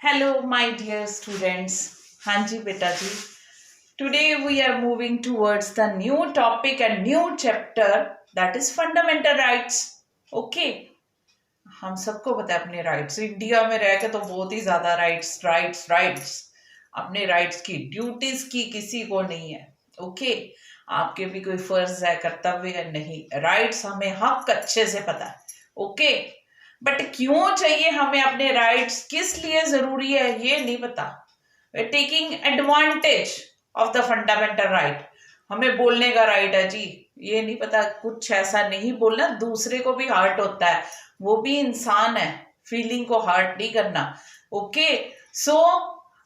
Hello, my dear students. Hanji beta ji. Today we are moving towards the new topic and new chapter that is fundamental rights. Okay. हम सबको पता है अपने rights India में रह के तो बहुत ही ज्यादा राइट्स राइट्स राइट्स अपने राइट्स की ड्यूटीज की किसी को नहीं है ओके आपके भी कोई फर्ज है कर्तव्य है नहीं राइट्स हमें हक अच्छे से पता है ओके बट क्यों चाहिए हमें अपने राइट्स किस लिए जरूरी है ये नहीं पता taking advantage of the fundamental right हमें बोलने का राइट है जी ये नहीं पता कुछ ऐसा नहीं बोलना दूसरे को भी हर्ट होता है वो भी इंसान है फीलिंग को हर्ट नहीं करना ओके सो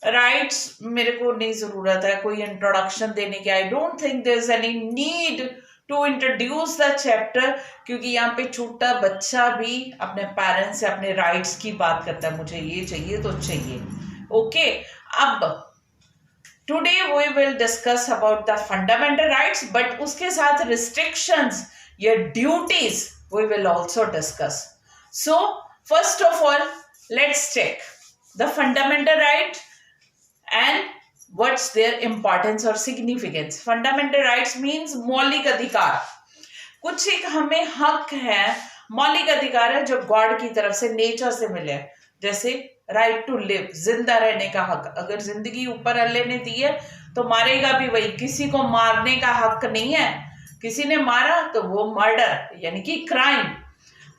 राइट्स मेरे को नहीं जरूरत है कोई इंट्रोडक्शन देने की I don't think there is any need to introduce the chapter क्योंकि यहाँ पे छोटा बच्चा भी अपने पेरेंट्स से अपने राइट्स की बात करता है मुझे ये चाहिए तो चाहिए ओके अब today we will discuss about the fundamental rights but उसके साथ रिस्ट्रिक्शंस या duties we will also discuss so first of all let's check the fundamental right and what's their importance or significance fundamental rights means मौलिक अधिकार कुछ एक हमें हक है मौलिक अधिकार है जो गॉड की तरफ से नेचर से मिले जैसे राइट टू लिव जिंदा रहने का हक अगर जिंदगी ऊपर अल्लाह ने दी है तो मारेगा भी वही किसी को मारने का हक नहीं है किसी ने मारा तो वो मर्डर यानी कि क्राइम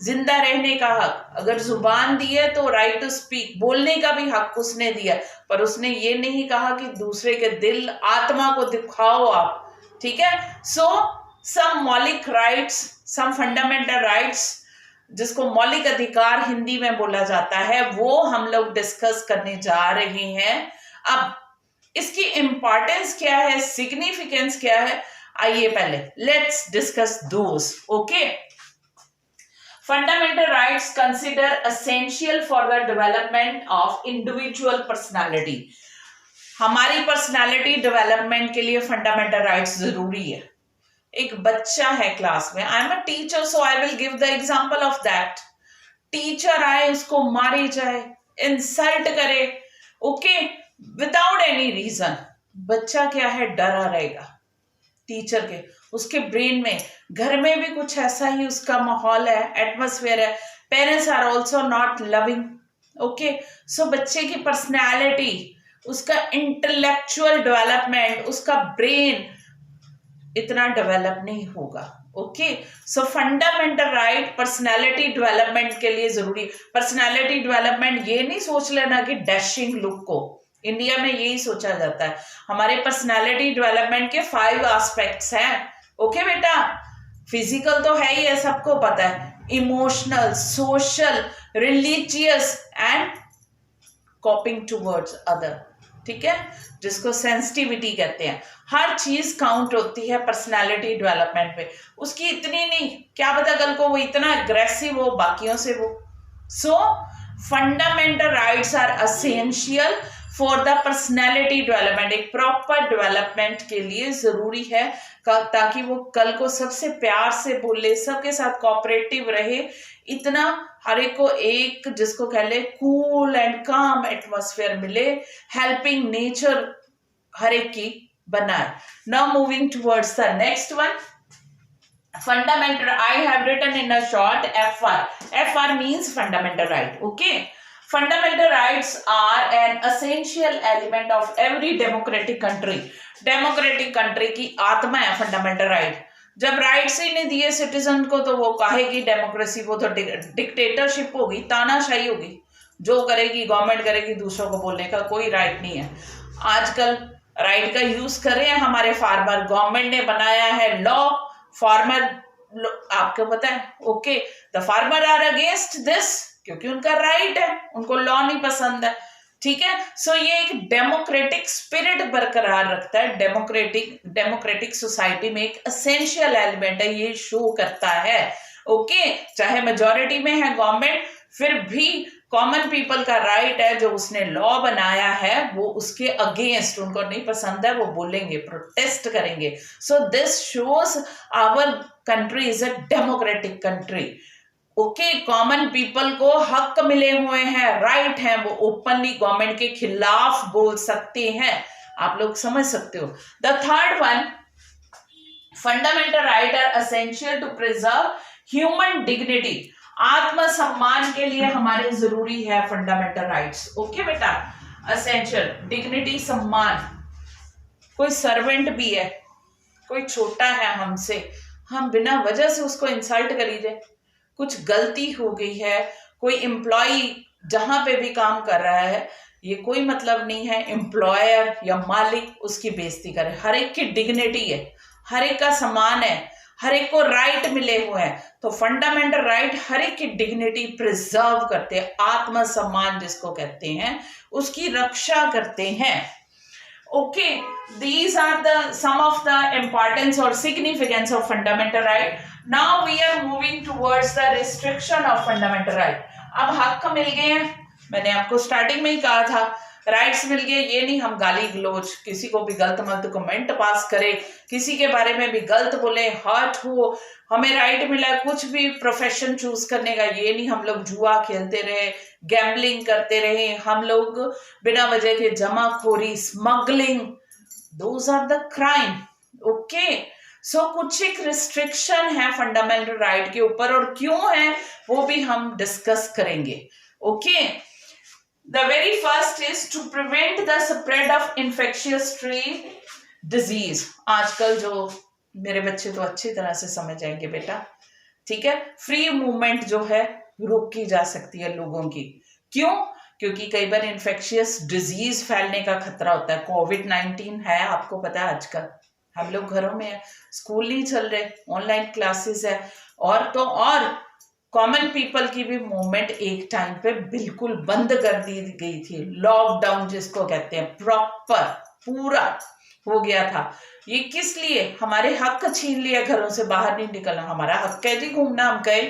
जिंदा रहने का हक अगर जुबान दी है तो राइट टू स्पीक बोलने का भी हक उसने दिया पर उसने ये नहीं कहा कि दूसरे के दिल आत्मा को दिखाओ आप ठीक है सो सम मौलिक राइट्स सम फंडामेंटल राइट्स जिसको मौलिक अधिकार हिंदी में बोला जाता है वो हम लोग डिस्कस करने जा रहे हैं अब इसकी इंपॉर्टेंस क्या है सिग्निफिकेंस क्या है आइए पहले let's discuss those okay Fundamental rights considered essential for the development of individual personality. हमारी पर्सनालिटी डेवलपमेंट के लिए फंडामेंटल राइट्स जरूरी है एक बच्चा है क्लास में I am a teacher so I will give the example of that teacher आए उसको मारे जाए इंसल्ट करे ओके विदाउट एनी रीजन बच्चा क्या है डरा रहेगा टीचर के उसके ब्रेन में घर में भी कुछ ऐसा ही उसका माहौल है एटमॉस्फेयर है parents are also not loving okay so बच्चे की पर्सनैलिटी उसका इंटेलेक्चुअल डेवलपमेंट उसका ब्रेन इतना डेवलप नहीं होगा okay so fundamental right personality development के लिए जरूरी पर्सनैलिटी डेवलपमेंट ये नहीं सोच लेना कि डैशिंग लुक को इंडिया में यही सोचा जाता है हमारे पर्सनालिटी डेवलपमेंट के 5 एस्पेक्ट्स हैं ओके बेटा फिजिकल तो है ही है सबको पता है emotional social religious and कॉपिंग towards other ठीक है जिसको सेंसिटिविटी कहते हैं हर चीज काउंट होती है पर्सनालिटी डेवलपमेंट पे उसकी इतनी नहीं क्या पता कल को वो इतना अग्रेसिव हो बाकियों से वो so fundamental rights are essential for the personality development एक प्रॉपर डेवलपमेंट के लिए जरूरी है ताकि वो कल को सबसे प्यार से बोले सबके साथ कोऑपरेटिव रहे इतना हर एक को एक जिसको कह ले कूल एंड काम एटमॉस्फेयर मिले हेल्पिंग नेचर हर एक की बनाए now moving towards the next one fundamental I have written in a short FR means fundamental right okay fundamental rights are an essential element of every democratic country की आत्मा है fundamental right जब rights ही नहीं दिए citizen को तो वो कहेगी डेमोक्रेसी वो तो डिक्टेटरशिप होगी तानाशाही होगी जो करेगी गवर्नमेंट करेगी दूसरों को बोलने का कोई राइट नहीं है आजकल राइट का यूज कर रहे हैं हमारे फार्मर गवर्नमेंट ने बनाया है लॉ फार्मर आपको पता है okay the farmer are against this क्योंकि उनका राइट है उनको लॉ नहीं पसंद है ठीक है सो ये एक डेमोक्रेटिक स्पिरिट बरकरार रखता है डेमोक्रेटिक सोसाइटी में एक एसेंशियल एलिमेंट है ये शो करता है ओके चाहे मेजॉरिटी में है गवर्नमेंट फिर भी कॉमन पीपल का राइट है जो उसने लॉ बनाया है वो उसके अगेंस्ट उनको नहीं पसंद है वो बोलेंगे प्रोटेस्ट करेंगे so this shows our country is a democratic country okay, common people को हक मिले हुए हैं, राइट है, वो ओपनली गवर्नमेंट के खिलाफ बोल सकते हैं। आप लोग समझ सकते हो। The third one, fundamental right are essential to preserve human dignity. आत्मसम्मान के लिए हमारे जरूरी है फंडामेंटल राइट्स। ओके बेटा, एसेंशियल, डिग्निटी, सम्मान। कोई सर्वेंट भी है, कोई छोटा है हमसे, हम बिना वजह से उसको इंसल्ट करी दे, कुछ गलती हो गई है, कोई एम्प्लॉय जहां पे भी काम कर रहा है, ये कोई मतलब नहीं है एम्प्लॉयर या मालिक उसकी बेइज्जती करे। हर एक की डिग्निटी है, हर एक का सम्मान है, हर एक को राइट मिले हुए हैं। तो फंडामेंटल राइट हर एक की डिग्निटी प्रिजर्व करते हैं, आत्मसम्मान जिसको कहते हैं, उसकी रक्षा करते हैं। Okay, these are some of the importance or significance of fundamental right. Now we are moving towards the restriction of fundamental right. अब हक मिल गए हैं, मैंने आपको स्टार्टिंग में ही कहा था, राइट्स मिल गए। ये नहीं हम गाली गलोच, किसी को भी गलत मलत कमेंट पास करे, किसी के बारे में भी गलत बोले, हर्ट हो, हमें राइट मिला कुछ भी प्रोफेशन चूज करने का। ये नहीं हम लोग जुआ खेलते रहे, गैम्बलिंग करते रहे, हम लोग बिना वजह के जमाखोरी, smuggling, those are the crime. Okay, so कुछ एक रिस्ट्रिक्शन है फंडामेंटल राइट के ऊपर, और क्यों है वो भी हम डिस्कस करेंगे। Okay, the very first is to prevent the spread of infectious disease. आजकल जो मेरे बच्चे तो अच्छी तरह से समझ जाएंगे बेटा, ठीक है, फ्री मूवमेंट जो है रोकी जा सकती है लोगों की। क्यों? क्योंकि कई बार इन्फेक्शियस डिजीज फैलने का खतरा होता है। कोविड-19 है, आपको पता है, आजकल हम लोग घरों में है, स्कूल नहीं चल रहे, ऑनलाइन क्लासेस है, और तो और कॉमन पीपल की भी मूवमेंट एक टाइम पे बिल्कुल बंद कर दी गई थी। लॉकडाउन जिसको कहते हैं, प्रॉपर पूरा हो गया था। ये किस लिए? हमारे हक छीन लिए, घरों से बाहर नहीं निकलना। हमारा हक है जी घूमना, हम कहे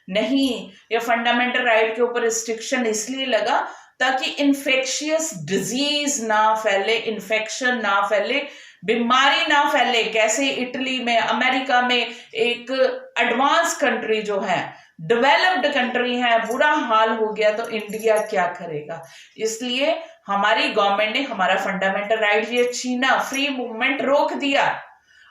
नहीं। ये फंडामेंटल राइट के ऊपर रिस्ट्रिक्शन इसलिए लगा ताकि इन्फेक्शियस डिजीज ना फैले, इन्फेक्शन ना फैले, बीमारी ना फैले। कैसे इटली में, अमेरिका में, एक एडवांस कंट्री जो है, डेवलप्ड कंट्री है, बुरा हाल हो गया, तो इंडिया क्या करेगा? इसलिए हमारी गवर्नमेंट ने हमारा फंडामेंटल राइट ये छीना, फ्री मूवमेंट रोक दिया।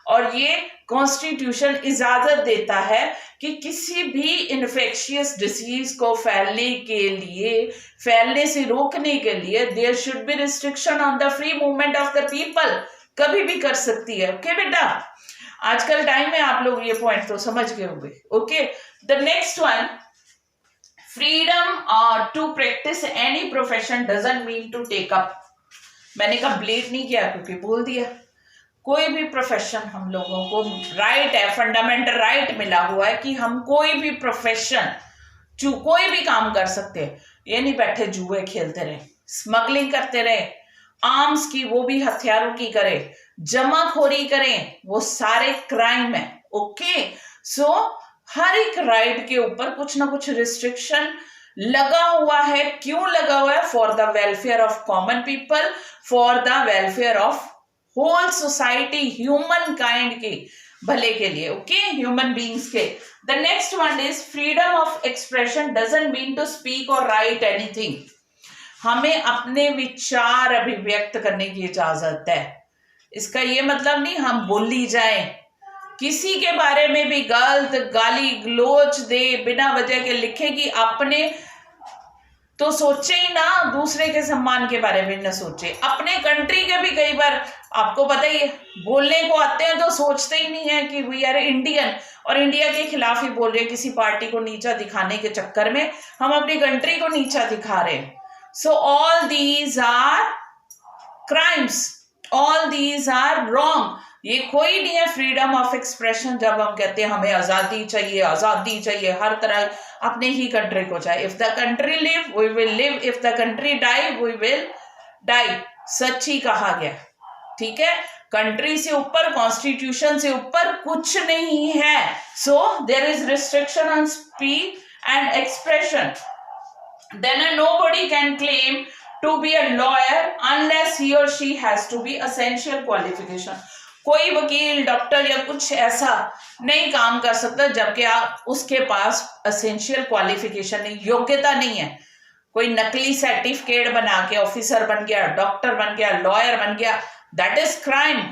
और ये कॉन्स्टिट्यूशन इजाजत देता है कि किसी भी इन्फेक्शियस डिसीज को फैलने के लिए, फैलने से रोकने के लिए, there should be restriction on the free movement of the people. कभी भी कर सकती है। ओके बेटा, आजकल टाइम में आप लोग ये पॉइंट तो समझ गए होंगे। Okay, the next one, freedom to practice any profession doesn't mean to take up. मैंने कंप्लीट नहीं किया क्योंकि बोल दिया। कोई भी प्रोफेशन हम लोगों को राइट है, फंडामेंटल राइट मिला हुआ है कि हम कोई भी प्रोफेशन, कोई भी काम कर सकते हैं। ये नहीं बैठे जुए खेलते रहे, स्मगलिंग करते रहे, आर्म्स की, वो भी हथियारों की करें, जमाखोरी करें, वो सारे क्राइम है। ओके, सो हर एक राइट के ऊपर कुछ ना कुछ रिस्ट्रिक्शन लगा हुआ है। क्यों लगा हुआ है? For the welfare of common people, for the welfare of whole society, human kind के भले के लिए। ओके, ह्यूमन बींग्स के। The next one is freedom of expression doesn't mean to speak और राइट एनीथिंग। हमें अपने विचार अभिव्यक्त करने की इजाजत है। इसका ये मतलब नहीं हम बोली जाएं, किसी के बारे में भी गलत गाली गलोच दे, बिना वजह के लिखे कि अपने तो सोचे ही ना, दूसरे के सम्मान के बारे में न सोचे। अपने कंट्री के भी कई बार आपको पता ही है, बोलने को आते हैं तो सोचते ही नहीं है कि वी आर इंडियन, और इंडिया के खिलाफ ही बोल रहे हैं। किसी पार्टी को नीचा दिखाने के चक्कर में हम अपनी कंट्री को नीचा दिखा रहे हैं। So all these are crimes, all these are wrong. ये कोई नहीं है फ्रीडम ऑफ एक्सप्रेशन। जब हम कहते हैं हमें आजादी चाहिए, आजादी चाहिए हर तरह, अपने ही कंट्री को चाहिए। If the country live we will live, if the country die we will die. सच ही कहा गया, ठीक है। कंट्री से ऊपर, कॉन्स्टिट्यूशन से ऊपर कुछ नहीं है। So there is restriction on speech and expression. Then nobody can claim to be a lawyer unless he or she has to be essential qualification. कोई वकील, डॉक्टर या कुछ ऐसा नहीं काम कर सकता जबकि आप उसके पास एसेंशियल क्वालिफिकेशन नहीं, योग्यता नहीं है। कोई नकली सर्टिफिकेट बना के ऑफिसर बन गया, डॉक्टर बन गया, लॉयर बन गया, that is crime.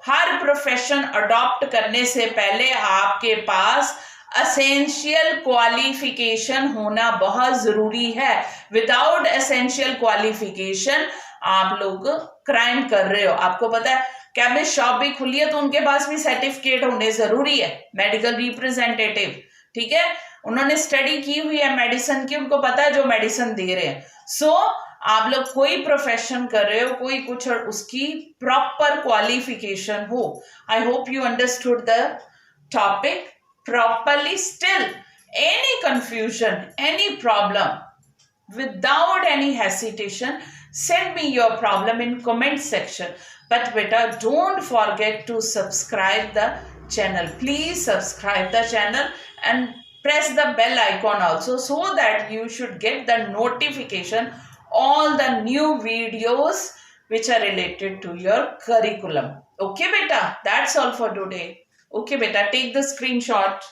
Her profession adopt करने से पहले आपके पास एसेंशियल क्वालिफिकेशन होना बहुत जरूरी है। विदाउट एसेंशियल क्वालिफिकेशन आप लोग क्राइम कर रहे हो। आपको पता है केमिस्ट शॉप भी खुली है तो उनके पास भी सर्टिफिकेट होने जरूरी है, मेडिकल रिप्रेजेंटेटिव, ठीक है, उन्होंने स्टडी की हुई है मेडिसिन की, उनको पता है जो मेडिसिन दे रहे हैं। सो आप लोग कोई प्रोफेशन कर रहे हो, कोई कुछ, और उसकी प्रॉपर क्वालिफिकेशन हो। I hope you understood the topic properly. Still, any confusion, any problem, without any hesitation, send me your problem in comment section. But beta, don't forget to subscribe the channel. Please subscribe the channel and press the bell icon also, so that you should get the notification all the new videos which are related to your curriculum. Okay beta, that's all for today. Okay beta, take the screenshot.